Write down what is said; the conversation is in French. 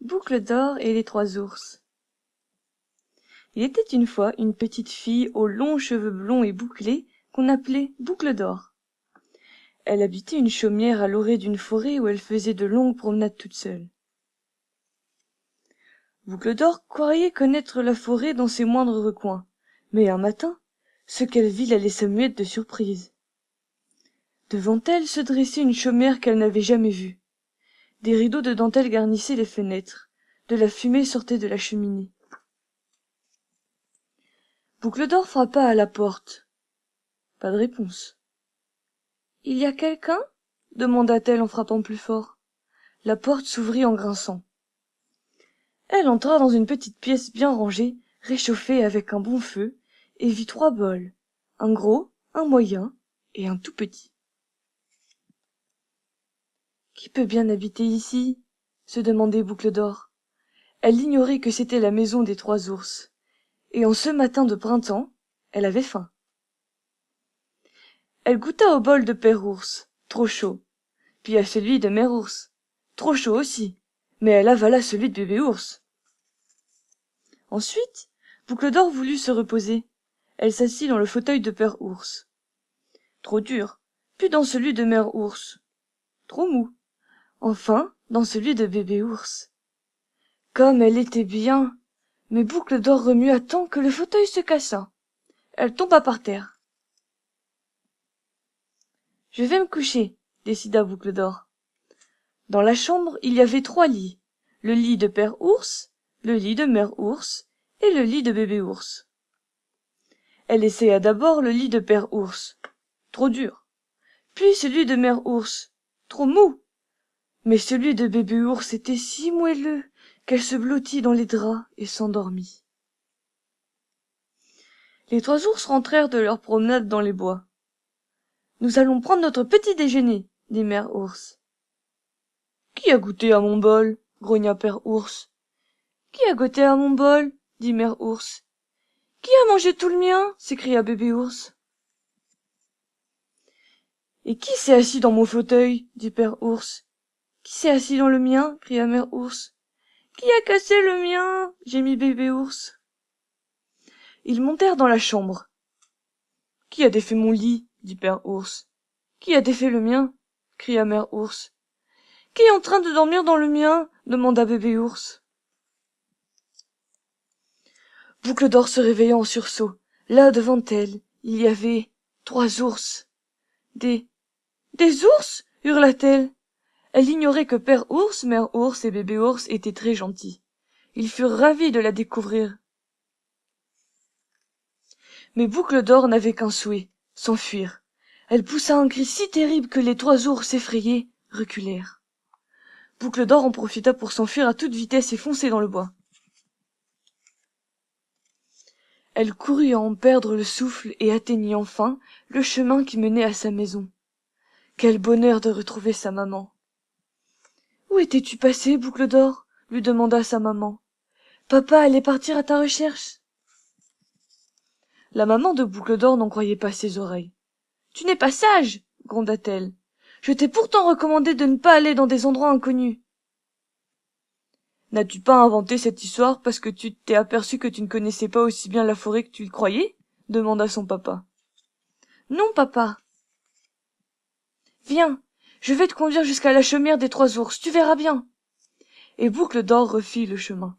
Boucle d'or et les trois ours. Il était une fois une petite fille aux longs cheveux blonds et bouclés qu'on appelait Boucle d'or. Elle habitait une chaumière à l'orée d'une forêt où elle faisait de longues promenades toute seule. Boucle d'or croyait connaître la forêt dans ses moindres recoins, mais un matin, ce qu'elle vit la laissa muette de surprise. Devant elle se dressait une chaumière qu'elle n'avait jamais vue. Des rideaux de dentelle garnissaient les fenêtres, de la fumée sortait de la cheminée. Boucle d'or frappa à la porte. Pas de réponse. « Il y a quelqu'un » demanda-t-elle en frappant plus fort. La porte s'ouvrit en grinçant. Elle entra dans une petite pièce bien rangée, réchauffée avec un bon feu, et vit trois bols, un gros, un moyen et un tout petit. « Qui peut bien habiter ici ?» se demandait Boucle d'or. Elle ignorait que c'était la maison des trois ours, et en ce matin de printemps, elle avait faim. Elle goûta au bol de Père Ours, trop chaud, puis à celui de Mère Ours, trop chaud aussi, mais elle avala celui de Bébé Ours. Ensuite, Boucle d'or voulut se reposer. Elle s'assit dans le fauteuil de Père Ours. Trop dur, puis dans celui de Mère Ours. Trop mou. Enfin, dans celui de Bébé Ours. Comme elle était bien! Mais Boucle d'or remua tant que le fauteuil se cassa. Elle tomba par terre. « Je vais me coucher, » décida Boucle d'or. Dans la chambre, il y avait trois lits. Le lit de Père Ours, le lit de Mère Ours et le lit de Bébé Ours. Elle essaya d'abord le lit de Père Ours. Trop dur. Puis celui de Mère Ours. Trop mou. Mais celui de Bébé Ours était si moelleux qu'elle se blottit dans les draps et s'endormit. Les trois ours rentrèrent de leur promenade dans les bois. « Nous allons prendre notre petit déjeuner, » dit Mère Ours. « Qui a goûté à mon bol ?» grogna Père Ours. « Qui a goûté à mon bol ?» dit Mère Ours. « Qui a mangé tout le mien ?» s'écria Bébé Ours. « Et qui s'est assis dans mon fauteuil ?» dit Père Ours. « Qui s'est assis dans le mien ?» cria Mère Ours. « Qui a cassé le mien ?» gémit Bébé Ours. Ils montèrent dans la chambre. « Qui a défait mon lit ?» dit Père Ours. « Qui a défait le mien ?» cria Mère Ours. « Qui est en train de dormir dans le mien ?» demanda Bébé Ours. Boucle d'or se réveilla en sursaut. Là, devant elle, il y avait trois ours. Des ours hurla-t-elle. Elle ignorait que Père Ours, Mère Ours et Bébé Ours étaient très gentils. Ils furent ravis de la découvrir. Mais Boucle d'or n'avait qu'un souhait, s'enfuir. Elle poussa un cri si terrible que les trois ours, effrayés, reculèrent. Boucle d'or en profita pour s'enfuir à toute vitesse et foncer dans le bois. Elle courut à en perdre le souffle et atteignit enfin le chemin qui menait à sa maison. Quel bonheur de retrouver sa maman! « Où étais-tu passée, Boucle d'or ?» lui demanda sa maman. « Papa allait partir à ta recherche. » La maman de Boucle d'or n'en croyait pas ses oreilles. « Tu n'es pas sage !» gronda-t-elle. « Je t'ai pourtant recommandé de ne pas aller dans des endroits inconnus. » « N'as-tu pas inventé cette histoire parce que tu t'es aperçu que tu ne connaissais pas aussi bien la forêt que tu le croyais ?» demanda son papa. « Non, papa. »« Viens, je vais te conduire jusqu'à la chaumière des trois ours, tu verras bien. » Et Boucle d'or refit le chemin.